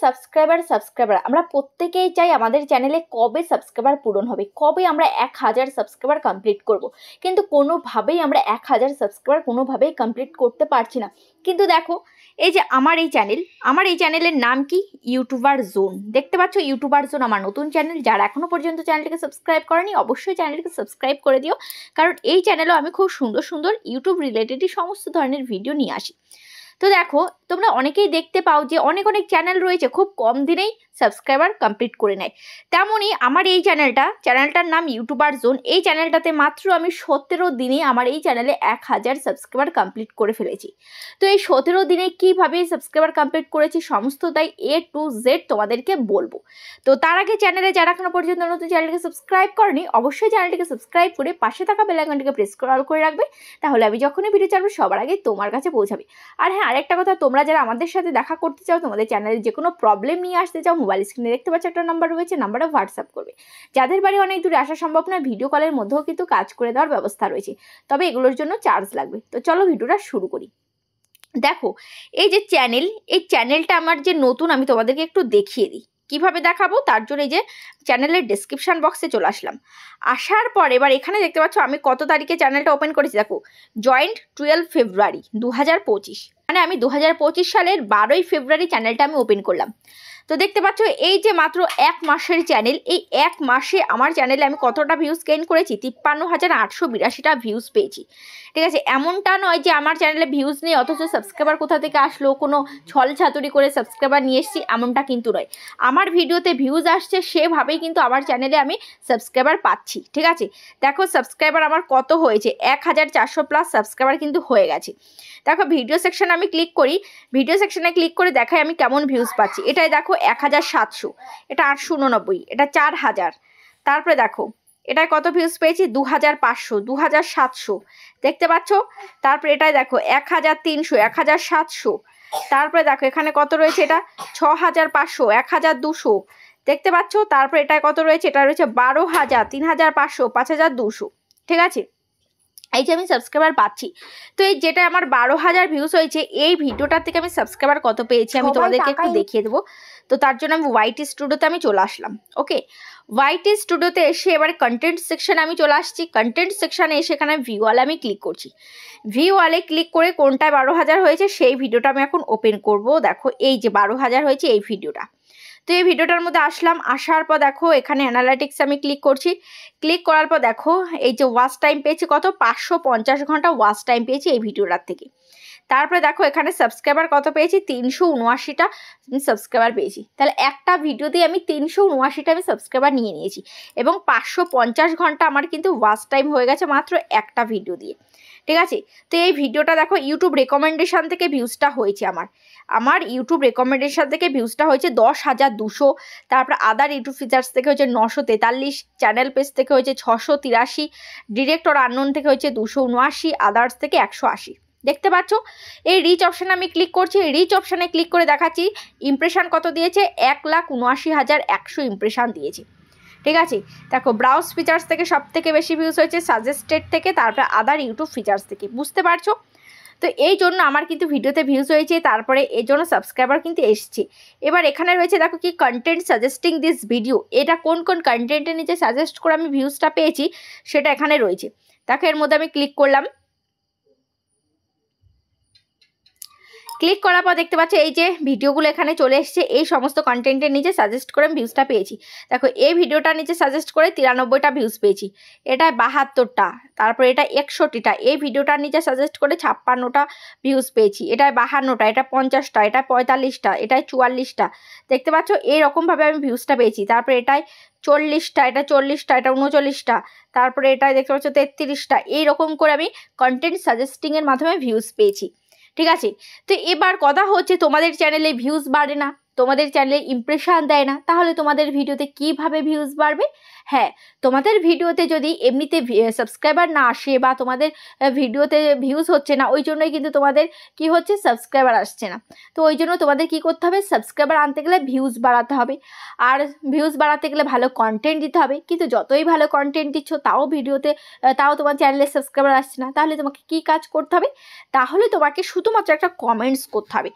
Subscriber আমরা প্রত্যেকেই চাই আমাদের চ্যানেলে কবে সাবস্ক্রাইবার পূরণ হবে, কবে আমরা 1000 সাবস্ক্রাইবার কমপ্লিট করব। কিন্তু কোনোভাবেই আমরা 1000 সাবস্ক্রাইবার কোনোভাবেই কমপ্লিট করতে পারছি না। কিন্তু দেখো, এই যে আমার এই চ্যানেলের নাম কি, ইউটিউবার জোন। দেখতে পাচ্ছ ইউটিউবার জোন আমার নতুন চ্যানেল। যারা এখনো পর্যন্ত চ্যানেলটিকে সাবস্ক্রাইব করেনি অবশ্যই চ্যানেলটিকে সাবস্ক্রাইব করে দিও, কারণ এই চ্যানেলেও আমি খুব সুন্দর সুন্দর ইউটিউব রিলেটেডই সমস্ত ধরনের ভিডিও নিয়ে আসি। তো দেখো, তোমরা অনেকেই দেখতে পাও যে অনেক চ্যানেল রয়েছে খুব কম দিনেই সাবস্ক্রাইবার কমপ্লিট করে নেয়। তেমনই আমার এই চ্যানেলটার নাম ইউটিউবার জোন। এই চ্যানেলটাতে মাত্র আমি 17 দিনে আমার এই চ্যানেলে 1000 সাবস্ক্রাইবার কমপ্লিট করে ফেলেছি। তো এই 17 দিনে কীভাবে সাবস্ক্রাইবার কমপ্লিট করেছি সমস্ত তাই A to Z তোমাদেরকে বলবো। তো তার আগে চ্যানেলে যারা এখনো পর্যন্ত নতুন চ্যানেলটিকে সাবস্ক্রাইব করেনি অবশ্যই চ্যানেলটিকে সাবস্ক্রাইব করে পাশে থাকা বেল আইকনটিকে প্রেস করে রাখবে, তাহলে আমি যখনই ভিডিও ছাড়বো সবার আগে তোমার কাছে পৌঁছাবে। আর হ্যাঁ, আরেকটা কথা, তোমরা যারা আমাদের সাথে দেখা করতে চাও, তোমাদের চ্যানেলে যে কোনো প্রবলেম নিয়ে আসতে চাও, মোবাইল স্ক্রিনে দেখতে পাচ্ছ একটা নাম্বার রয়েছে, নাম্বারে হোয়াটসঅ্যাপ করবে। যাদের বাড়ি অনেক দূরে আসা সম্ভব নয়, ভিডিও কলের মধ্যেও কিন্তু কাজ করে দেওয়ার ব্যবস্থা রয়েছে, তবে এগুলোর জন্য চার্জ লাগবে। তো চলো ভিডিওটা শুরু করি। দেখো, এই যে এই চ্যানেলটা আমার যে নতুন, আমি তোমাদেরকে একটু দেখিয়ে দিই কিভাবে দেখাবো। তার জন্য এই যে চ্যানেলের ডেসক্রিপশন বক্সে চলে আসলাম। আসার পর এবার এখানে দেখতে পাচ্ছ আমি কত তারিখে চ্যানেলটা ওপেন করেছি। দেখো, জয়েন্ট 12 ফেব্রুয়ারি 2025, মানে আমি 2025 সালের 12ই ফেব্রুয়ারি চ্যানেলটা আমি ওপেন করলাম। তো দেখতে পাচ্ছ এই যে মাত্র 1 মাসের চ্যানেল, এই 1 মাসে আমার চ্যানেলে আমি কতটা ভিউজ গেইন করেছি, 53,882টা ভিউজ পেয়েছি। ঠিক আছে, এমনটা নয় যে আমার চ্যানেলে ভিউজ নেই অথচ সাবস্ক্রাইবার কোথা থেকে আসলো, কোনো ছল ছাতুরি করে সাবস্ক্রাইবার নিয়ে এসেছি, এমনটা কিন্তু নয়। আমার ভিডিওতে ভিউজ আসছে সেভাবেই কিন্তু আমার চ্যানেলে আমি সাবস্ক্রাইবার পাচ্ছি। ঠিক আছে, দেখো সাবস্ক্রাইবার আমার কত হয়েছে, 1400+ সাবস্ক্রাইবার কিন্তু হয়ে গেছে। দেখো ভিডিও সেকশনে আমি ক্লিক করি, ভিডিও সেকশনে ক্লিক করে দেখাই আমি কেমন ভিউজ পাচ্ছি। এটাই দেখো 1700, এটা 889, এটা 4000। তারপরে দেখো এটায় কত ভিউজ পেয়েছি, 2500, 2700, দেখতে পাচ্ছ। তারপরে এটাই দেখো 1300, 1700। তারপরে দেখো এখানে কত রয়েছে, এটা 6500, 1200, দেখতে পাচ্ছ। তারপরে এটায় কত রয়েছে, এটা রয়েছে 12,000, 3500, 5200। ঠিক আছে, এই যে আমি সাবস্ক্রাইবার পাচ্ছি। তো এই যেটা আমার 12,000 ভিউজ হয়েছে, এই ভিডিওটার থেকে আমি সাবস্ক্রাইবার কত পেয়েছি আমি তোমাদেরকে একটু দেখিয়ে দেবো। তো তার জন্য আমি ওয়াইটি স্টুডিওতে আমি চলে আসলাম। ওকে, ওয়াইটি স্টুডিওতে এসে এবারে কন্টেন্ট সেকশনে আমি চলে আসছি। কন্টেন্ট সেকশনে এসে এখানে ভিউয়ালে আমি ক্লিক করছি। ভিউয়ালে ক্লিক করে কোনটায় 12,000 হয়েছে সেই ভিডিওটা আমি এখন ওপেন করব। দেখো এই যে 12,000 হয়েছে এই ভিডিওটা। তো এই ভিডিওটার মধ্যে আসলাম, আসার পর দেখো এখানে অ্যানালাইটিক্স আমি ক্লিক করছি। ক্লিক করার পর দেখো এই যে ওয়াচ টাইম পেয়েছি কত, 550 ঘন্টা ওয়াচ টাইম পেয়েছি এই ভিডিওটার থেকে। তারপরে দেখো এখানে সাবস্ক্রাইবার কত পেয়েছি, 379টা সাবস্ক্রাইবার পেয়েছি। তাহলে একটা ভিডিও দিয়ে আমি 379টা আমি সাবস্ক্রাইবার নিয়ে নিয়েছি এবং 550 ঘন্টা আমার কিন্তু ওয়াচ টাইম হয়ে গেছে মাত্র একটা ভিডিও দিয়ে। ঠিক আছে, তো এই ভিডিওটা দেখো ইউটিউব রেকমেন্ডেশন থেকে ভিউজটা হয়েছে আমার ইউটিউব রেকমেন্ডেশন থেকে ভিউজটা হয়েছে 10,200। তারপর আদার ইউটিউব ফিচার্স থেকে হয়েছে 943, চ্যানেল পেজ থেকে হয়েছে 683, ডিরেক্ট অর আননোন থেকে হয়েছে 279, আদার্স থেকে 180। দেখতে পাচ্ছ, এই রিচ অপশানে আমি ক্লিক করছি। রিচ অপশানে ক্লিক করে দেখাচ্ছি ইমপ্রেশন কত দিয়েছে, 1,79,100 ইমপ্রেশন দিয়েছে। ঠিক আছে, দেখো ব্রাউজ ফিচার্স থেকে সব থেকে বেশি ভিউজ হয়েছে, সাজেস্টেড থেকে, তারপরে আদার ইউটিউব ফিচার্স থেকে। বুঝতে পারছো? তো এই জন্য আমার কিন্তু ভিডিওতে ভিউজ হয়েছে, তারপরে এই জন্য সাবস্ক্রাইবার কিন্তু এসছে। এবার এখানে রয়েছে দেখো কি কন্টেন্ট সাজেস্টিং দিস ভিডিও, এটা কোন কোন কন্টেন্টের নিচে সাজেস্ট করে আমি ভিউজটা পেয়েছি সেটা এখানে রয়েছে। দেখো এর মধ্যে আমি ক্লিক করলাম। ক্লিক করার পর দেখতে পাচ্ছ এই যে ভিডিওগুলো এখানে চলে এসেছে, এই সমস্ত কন্টেন্টের নিচে সাজেস্ট করে আমি ভিউজটা পেয়েছি। দেখো এই ভিডিওটার নিচে সাজেস্ট করে 93টা ভিউজ পেয়েছি, এটা 72টা, তারপরে এটা 61টা, এই ভিডিওটার নিচে সাজেস্ট করে 56টা ভিউজ পেয়েছি, এটায় 52টা, এটা 50টা, এটা 45টা, এটায় 44টা। দেখতে পাচ্ছ এইরকমভাবে আমি ভিউজটা পেয়েছি। তারপরে এটায় 40টা, এটা 40টা, এটা 39টা, তারপরে এটায় দেখতে পাচ্ছ 33টা। এইরকম করে আমি কন্টেন্ট সাজেস্টিংয়ের মাধ্যমে ভিউজ পেয়েছি। ঠিক আছে, তো এবার কথা হচ্ছে তোমাদের চ্যানেলে ভিউজ বাড়ে না, তোমাদের চ্যানেলে ইমপ্রেশন দেয় না, তাহলে তোমাদের ভিডিওতে কিভাবে ভিউজ বাড়বে? হ্যাঁ, তোমাদের ভিডিওতে যদি এমনিতে সাবস্ক্রাইবার না আসে বা তোমাদের ভিডিওতে ভিউজ হচ্ছে না, ওই জন্যই কিন্তু তোমাদের কি হচ্ছে, সাবস্ক্রাইবার আসছে না। তো ওই জন্য তোমাদের কি করতে হবে, সাবস্ক্রাইবার আনতে গেলে ভিউজ বাড়াতে হবে, আর ভিউজ বাড়াতে গেলে ভালো কন্টেন্ট দিতে হবে। কিন্তু যতই ভালো কন্টেন্ট দিচ্ছ তাও ভিডিওতে তাও তোমার চ্যানেলে সাবস্ক্রাইবার আসছে না, তাহলে তোমাকে কি কাজ করতে হবে, তাহলে তোমাকে শুধুমাত্র একটা কমেন্টস করতে হবে।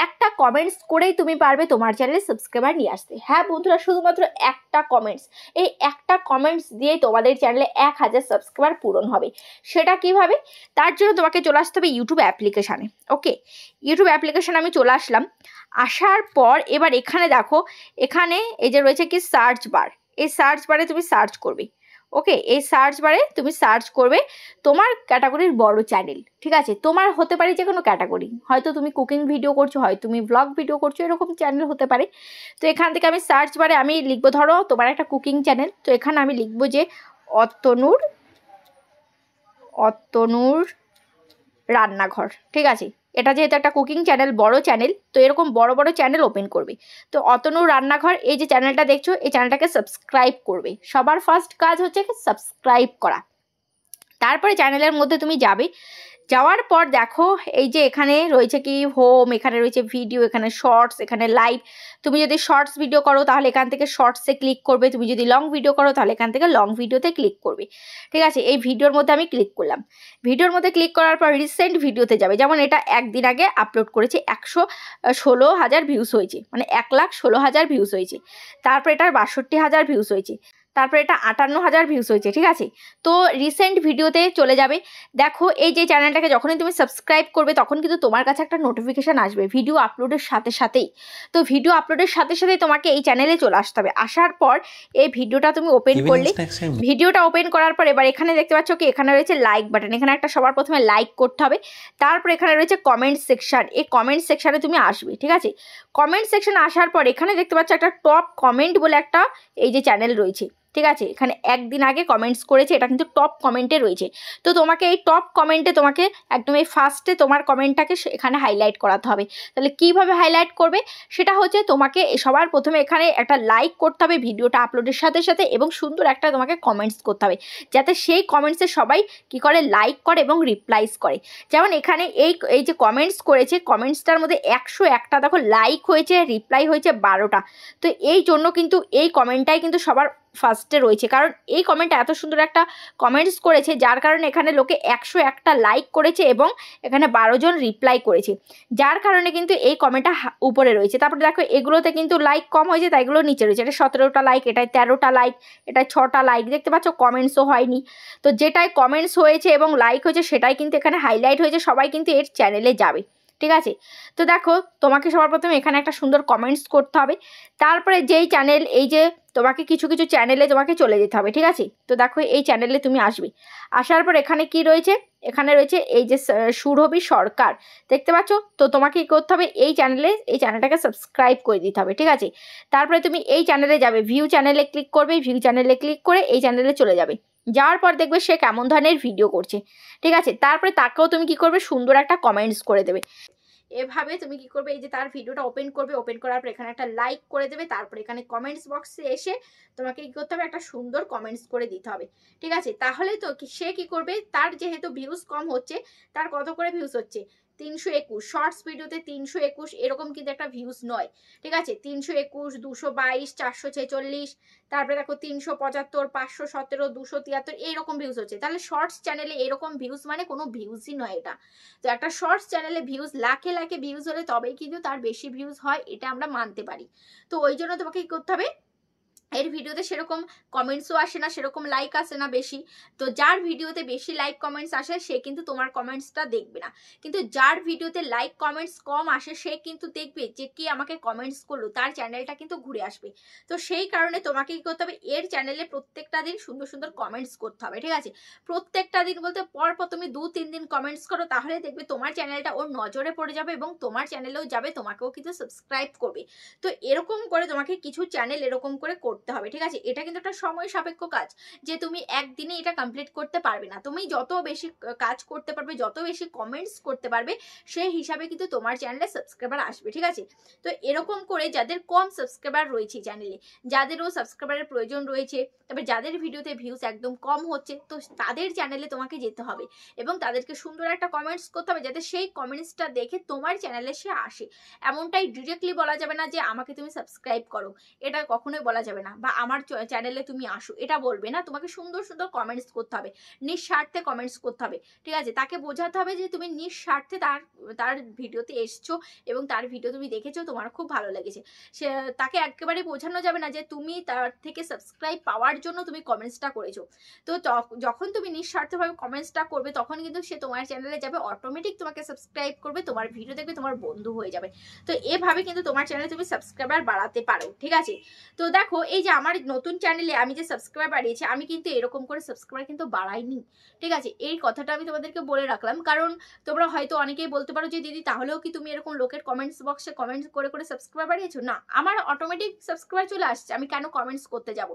একটা কমেন্টস করেই তুমি পারবে তোমার চ্যানেলে সাবস্ক্রাইবার নিয়ে আসতে। হ্যাঁ বন্ধুরা, শুধুমাত্র একটা কমেন্টস, এই একটা কমেন্টস দিয়ে তোমাদের চ্যানেলে 1000 সাবস্ক্রাইবার পূরণ হবে। সেটা কিভাবে, তার জন্য তোমাকে চলে আসতে হবে ইউটিউব অ্যাপ্লিকেশানে। ওকে, ইউটিউব অ্যাপ্লিকেশানে আমি চলে আসলাম। আসার পর এবার এখানে দেখো, এখানে এই যে রয়েছে কি সার্চ বার, এই সার্চ বারে তুমি সার্চ করবে। ওকে, এই সার্চ বারে তুমি সার্চ করবে তোমার ক্যাটাগরির বড় চ্যানেল। ঠিক আছে, তোমার হতে পারে যে কোনো ক্যাটাগরি, হয়তো তুমি কুকিং ভিডিও করছো, হয়তো তুমি ব্লগ ভিডিও করছো, এরকম চ্যানেল হতে পারে। তো এখান থেকে আমি সার্চ বারে আমি লিখবো, ধরো তোমার একটা কুকিং চ্যানেল, তো এখানে আমি লিখবো যে অতনুর রান্নাঘর। ঠিক আছে, এটা যেহেতু একটা কুকিং চ্যানেল, বড় চ্যানেল, তো এরকম বড় বড় চ্যানেল ওপেন করবে। তো অতনুর রান্নাঘর, এই যে চ্যানেলটা দেখছো, এই চ্যানেলটাকে সাবস্ক্রাইব করবে। সবার ফার্স্ট কাজ হচ্ছে সাবস্ক্রাইব করা। তারপরে চ্যানেলের মধ্যে তুমি যাবে, যাওয়ার পর দেখো এই যে এখানে রয়েছে কি হোম, এখানে রয়েছে ভিডিও, এখানে শর্টস, এখানে লাইভ। তুমি যদি শর্টস ভিডিও করো তাহলে এখান থেকে শর্টসে ক্লিক করবে, তুমি যদি লং ভিডিও করো তাহলে এখান থেকে লং ভিডিওতে ক্লিক করবে। ঠিক আছে, এই ভিডিওর মধ্যে আমি ক্লিক করলাম। ভিডিওর মধ্যে ক্লিক করার পর রিসেন্ট ভিডিওতে যাবে, যেমন এটা একদিন আগে আপলোড করেছে, 116,000 ভিউজ হয়েছে, মানে 1,16,000 ভিউজ হয়েছে। তারপর এটার 62,000 ভিউজ হয়েছে, তারপর এটা 58,000 ভিউজ হয়েছে। ঠিক আছে, তো রিসেন্ট ভিডিওতে চলে যাবে। দেখো এই যে চ্যানেলটাকে যখনই তুমি সাবস্ক্রাইব করবে তখন কিন্তু তোমার কাছে একটা নোটিফিকেশান আসবে ভিডিও আপলোডের সাথে সাথেই। তো ভিডিও আপলোডের সাথে সাথেই তোমাকে এই চ্যানেলে চলে আসতে হবে। আসার পর এই ভিডিওটা তুমি ওপেন করলে, ভিডিওটা ওপেন করার পর এবার এখানে দেখতে পাচ্ছ কি এখানে রয়েছে লাইক বাটন, এখানে একটা সবার প্রথমে লাইক করতে হবে। তারপর এখানে রয়েছে কমেন্ট সেকশন, এই কমেন্ট সেকশানে তুমি আসবে। ঠিক আছে, কমেন্ট সেকশনে আসার পর এখানে দেখতে পাচ্ছ একটা টপ কমেন্ট বলে একটা এই যে চ্যানেল রয়েছে। ঠিক আছে, এখানে একদিন আগে কমেন্টস করেছে, এটা কিন্তু টপ কমেন্টে রয়েছে। তো তোমাকে এই টপ কমেন্টে তোমাকে একদম এই ফার্স্টে তোমার কমেন্টটাকে এখানে হাইলাইট করাতে হবে। তাহলে কিভাবে হাইলাইট করবে, সেটা হচ্ছে তোমাকে সবার প্রথমে এখানে একটা লাইক করতে হবে ভিডিওটা আপলোডের সাথে সাথে, এবং সুন্দর একটা তোমাকে কমেন্টস করতে হবে, যাতে সেই কমেন্টসে সবাই কি করে, লাইক করে এবং রিপ্লাইস করে। যেমন এখানে এই যে কমেন্টস করেছে, কমেন্টসটার মধ্যে 101টা দেখো লাইক হয়েছে, রিপ্লাই হয়েছে 12টা। তো এই জন্য কিন্তু এই কমেন্টটাই কিন্তু সবার ফার্স্টে রয়েছে, কারণ এই কমেন্টটা এত সুন্দর একটা কমেন্টস করেছে, যার কারণে এখানে লোকে 101টা লাইক করেছে এবং এখানে 12 জন রিপ্লাই করেছে, যার কারণে কিন্তু এই কমেন্টটা উপরে রয়েছে। তারপরে দেখো এগুলোতে কিন্তু লাইক কম হয়েছে, তাই এগুলো নিচে রয়েছে। এটা 17টা লাইক, এটায় 13টা লাইক, এটায় 6টা লাইক, দেখতে পাচ্ছ কমেন্টসও হয়নি। তো যেটাই কমেন্টস হয়েছে এবং লাইক হয়েছে সেটাই কিন্তু এখানে হাইলাইট হয়েছে, সবাই কিন্তু এর চ্যানেলে যাবে। ঠিক আছে, তো দেখো তোমাকে সবার প্রথমে এখানে একটা সুন্দর কমেন্টস করতে হবে। তারপরে যেই চ্যানেল, এই যে তোমাকে কিছু কিছু চ্যানেলে তোমাকে চলে যেতে হবে। ঠিক আছে, তো দেখো এই চ্যানেলে তুমি আসবে। আসার পর এখানে কি রয়েছে, এখানে রয়েছে এই যে সুরভি সরকার, দেখতে পাচ্ছ। তো তোমাকে কি করতে হবে, এই চ্যানেলটাকে সাবস্ক্রাইব করে দিতে হবে। ঠিক আছে, তারপরে তুমি এই চ্যানেলে যাবে, ভিউ চ্যানেলে ক্লিক করবে, ভিউ চ্যানেলে ক্লিক করে এই চ্যানেলে চলে যাবে। যাওয়ার পর দেখবে সে কেমন ধরনের ভিডিও করছে। ঠিক আছে, তারপরে তাকেও তুমি কি করবে, সুন্দর একটা কমেন্টস করে দেবে। এভাবে তুমি কি করবে, এই যে তার ভিডিওটা ওপেন করবে, ওপেন করার পর এখানে একটা লাইক করে দেবে। তারপর এখানে কমেন্টস বক্সে এসে তোমাকে কি করতে হবে, একটা সুন্দর কমেন্টস করে দিতে হবে। ঠিক আছে, তাহলে তো সে কি করবে, তার যেহেতু ভিউজ কম হচ্ছে, তার কত করে ভিউজ হচ্ছে, 321, শর্টস ভিডিওতে 321 এরকম কিন্তু একটা ভিউজ নয়। ঠিক আছে, 321, 222, 446, তারপরে দেখো 375, 517, 273 এইরকম ভিউজ হচ্ছে। তাহলে শর্টস চ্যানেলে এরকম ভিউজ মানে কোনো ভিউজই নয় এটা। তো একটা শর্টস চ্যানেলে ভিউজ লাখে লাখে ভিউজ হলে তবেই কিন্তু তার বেশি ভিউজ হয়, এটা আমরা মানতে পারি। তো ওই জন্য তোমাকে কি করতে হবে, এর ভিডিওতে সেরকম কমেন্টসও আসে না, সেরকম লাইক আসে না বেশি। তো যার ভিডিওতে বেশি লাইক কমেন্টস আসে সে কিন্তু তোমার কমেন্টসটা দেখবে না, কিন্তু যার ভিডিওতে লাইক কমেন্টস কম আসে সে কিন্তু দেখবে যে কি আমাকে কমেন্টস করলো, তার চ্যানেলটা কিন্তু ঘুরে আসবে। তো সেই কারণে তোমাকে কি করতে হবে, এর চ্যানেলে প্রত্যেকটা দিন সুন্দর সুন্দর কমেন্টস করতে হবে। ঠিক আছে, প্রত্যেকটা দিন বলতে পরপর তুমি 2-3 দিন কমেন্টস করো, তাহলে দেখবে তোমার চ্যানেলটা ওর নজরে পড়ে যাবে এবং তোমার চ্যানেলেও যাবে, তোমাকেও কিন্তু সাবস্ক্রাইব করবে। তো এরকম করে তোমাকে কিছু চ্যানেল এরকম করে করতে করতে হবে, ঠিক আছে? এটা কিন্তু একটা সময় সাপেক্ষ কাজ, যে তুমি একদিনে এটা কমপ্লিট করতে পারবে না। তুমি যত বেশি কাজ করতে পারবে, যত বেশি কমেন্টস করতে পারবে, সেই হিসাবে কিন্তু তোমার চ্যানেলে সাবস্ক্রাইবার আসবে, ঠিক আছে? তো এরকম করে যাদের কম সাবস্ক্রাইবার রয়েছে চ্যানেলে, যাদেরও সাবস্ক্রাইবারের প্রয়োজন রয়েছে, তবে যাদের ভিডিওতে ভিউজ একদম কম হচ্ছে, তো তাদের চ্যানেলে তোমাকে যেতে হবে এবং তাদেরকে সুন্দর একটা কমেন্টস করতে হবে, যাতে সেই কমেন্টসটা দেখে তোমার চ্যানেলে সে আসে। এমনটাই ডিরেক্টলি বলা যাবে না যে আমাকে তুমি সাবস্ক্রাইব করো, এটা কখনোই বলা যাবে না, বা আমার চ্যানেলে তুমি আসো, এটা বলবে না। তোমাকে সুন্দর সুন্দর কমেন্টস করতে হবে, নিঃস্বার্থে কমেন্টস করতে হবে, ঠিক আছে? তাকে বোঝাতে হবে যে তুমি নিঃস্বার্থে তার ভিডিওতে এসছো এবং তার ভিডিও তুমি দেখেছো, তোমার খুব ভালো লেগেছে। সে তাকে একেবারে বোঝানো যাবে না যে তুমি তার থেকে সাবস্ক্রাইব পাওয়ার জন্য তুমি কমেন্টসটা করেছো। তো যখন তুমি নিঃস্বার্থভাবে কমেন্টসটা করবে, তখন কিন্তু সে তোমার চ্যানেলে যাবে, অটোমেটিক তোমাকে সাবস্ক্রাইব করবে, তোমার ভিডিও দেখবে, তোমার বন্ধু হয়ে যাবে। তো এভাবে কিন্তু তোমার চ্যানেলে তুমি সাবস্ক্রাইবার বাড়াতে পারো, ঠিক আছে? তো দেখো, এই যে আমার নতুন চ্যানেলে আমি যে সাবস্ক্রাইবার বাড়িয়েছি, আমি কিন্তু এরকম করে সাবস্ক্রাইবার কিন্তু বাড়াইনি, ঠিক আছে? এই কথাটা আমি তোমাদেরকে বলে রাখলাম, কারণ তোমরা হয়তো অনেকেই বলতে পারো যে দিদি তাহলেও কি তুমি এরকম লোকের কমেন্টস বক্সে কমেন্টস করে করে সাবস্ক্রাইবার বাড়িয়েছো? না, আমার অটোমেটিক সাবস্ক্রাইবার চলে আসছে, আমি কেন কমেন্টস করতে যাব?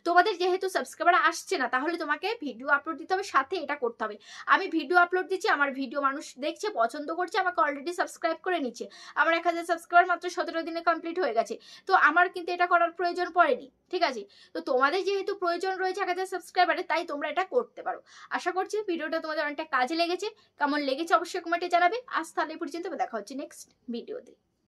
তোমাদের যেহেতু সাবস্ক্রাইবার আসছে না, তাহলে তোমাকে ভিডিও আপলোড দিতে হবে, সাথে এটা করতে হবে। আমি ভিডিও আপলোড দিচ্ছি, আমার ভিডিও মানুষ দেখছে, পছন্দ করছে, আমাকে অলরেডি সাবস্ক্রাইব করে নিচ্ছে, আমার 1000 সাবস্ক্রাইবার মাত্র 17 দিনে কমপ্লিট হয়ে গেছে। তো আমার কিন্তু এটা করার প্রয়োজন পড়েনি, ঠিক আছে? তো তোমাদের যেহেতু প্রয়োজন রয়েছে 1000 সাবস্ক্রাইবারের, তাই তোমরা এটা করতে পারো। আশা করছি ভিডিওটা তোমাদের অনেকটা কাজে লেগেছে। কেমন লেগেছে অবশ্যই কমেন্টে জানাবে। আজ তাহলে এই পর্যন্ত, দেখা হচ্ছে নেক্সট ভিডিওতে।